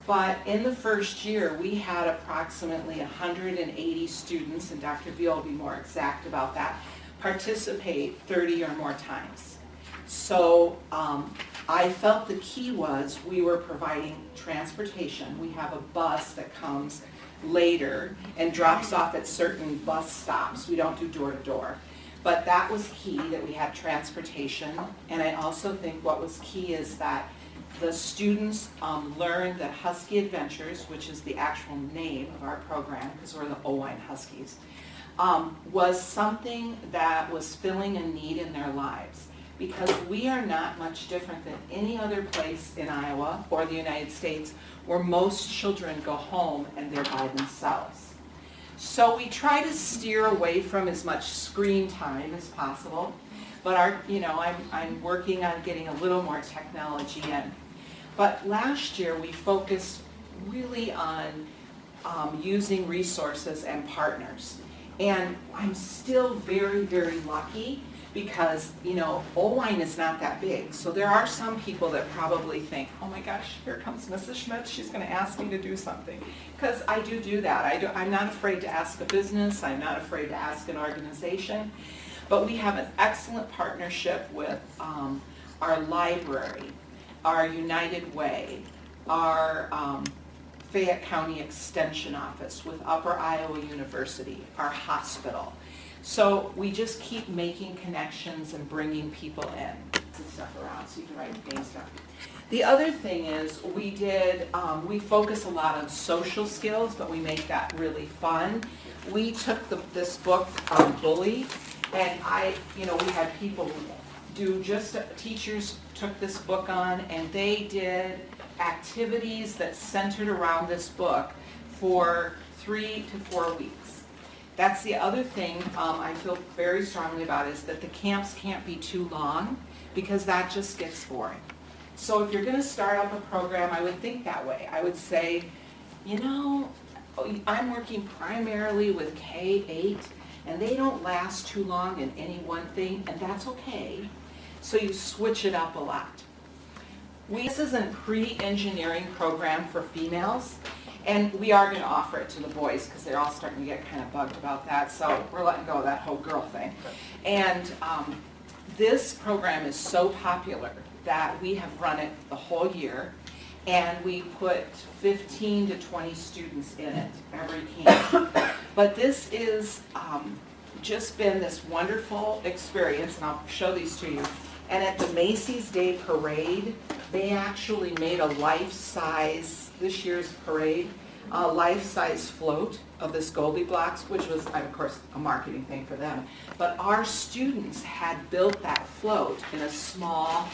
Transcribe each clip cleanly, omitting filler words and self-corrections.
But in the first year, we had approximately 180 students, and Dr. Veal will be more exact about that, participate 30 or more times. So I felt the key was we were providing transportation. We have a bus that comes later and drops off at certain bus stops. We don't do door to door. But that was key, that we had transportation. And I also think what was key is that the students learned that Husky Adventures, which is the actual name of our program, because we're the Owine Huskies, was something that was filling a need in their lives. Because we are not much different than any other place in Iowa or the United States where most children go home and they're by themselves. So we try to steer away from as much screen time as possible, but I'm working on getting a little more technology in. But last year we focused really on using resources and partners. And I'm still very, very lucky because, Owine is not that big. So there are some people that probably think, oh my gosh, here comes Mrs. Schmitz, she's going to ask me to do something. Because I do that. I'm not afraid to ask a business, I'm not afraid to ask an organization. But we have an excellent partnership with our library, our United Way, our Fayette County Extension Office, with Upper Iowa University, our hospital. So we just keep making connections and bringing people in to stuff around so you can write names down. The other thing is we focus a lot on social skills, but we make that really fun. We took this book, Bully, and we had people teachers took this book on, and they did activities that centered around this book for 3 to 4 weeks. That's the other thing I feel very strongly about, is that the camps can't be too long because that just gets boring. So if you're going to start up a program, I would think that way. I would say, I'm working primarily with K-8, and they don't last too long in any one thing, and that's okay. So you switch it up a lot. This is a pre-engineering program for females, and we are going to offer it to the boys because they're all starting to get kind of bugged about that, so we're letting go of that whole girl thing. And this program is so popular that we have run it the whole year, and we put 15 to 20 students in it every camp. But this is just been this wonderful experience, and I'll show these to you. And at the Macy's Day Parade, they actually made a life-size, this year's parade, a life-size float of this Goldilocks, which was, of course, a marketing thing for them. But our students had built that float in a small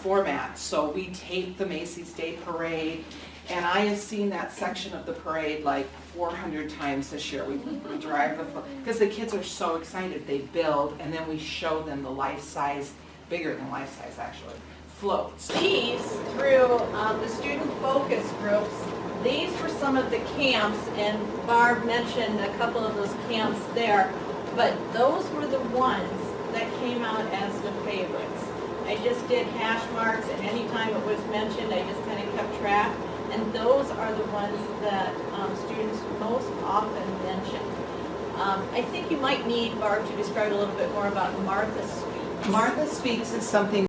format. So we taped the Macy's Day Parade, and I have seen that section of the parade like 400 times this year. We drive the float, because the kids are so excited. They build, and then we show them the life-size, bigger than life-size actually, floats. These, through the student focus groups, these were some of the camps, and Barb mentioned a couple of those camps there, but those were the ones that came out as the favorites. I just did hash marks, and anytime it was mentioned, I just kind of kept track, and those are the ones that students most often mention. I think you might need Barb to describe a little bit more about Martha Speaks. Martha Speaks is something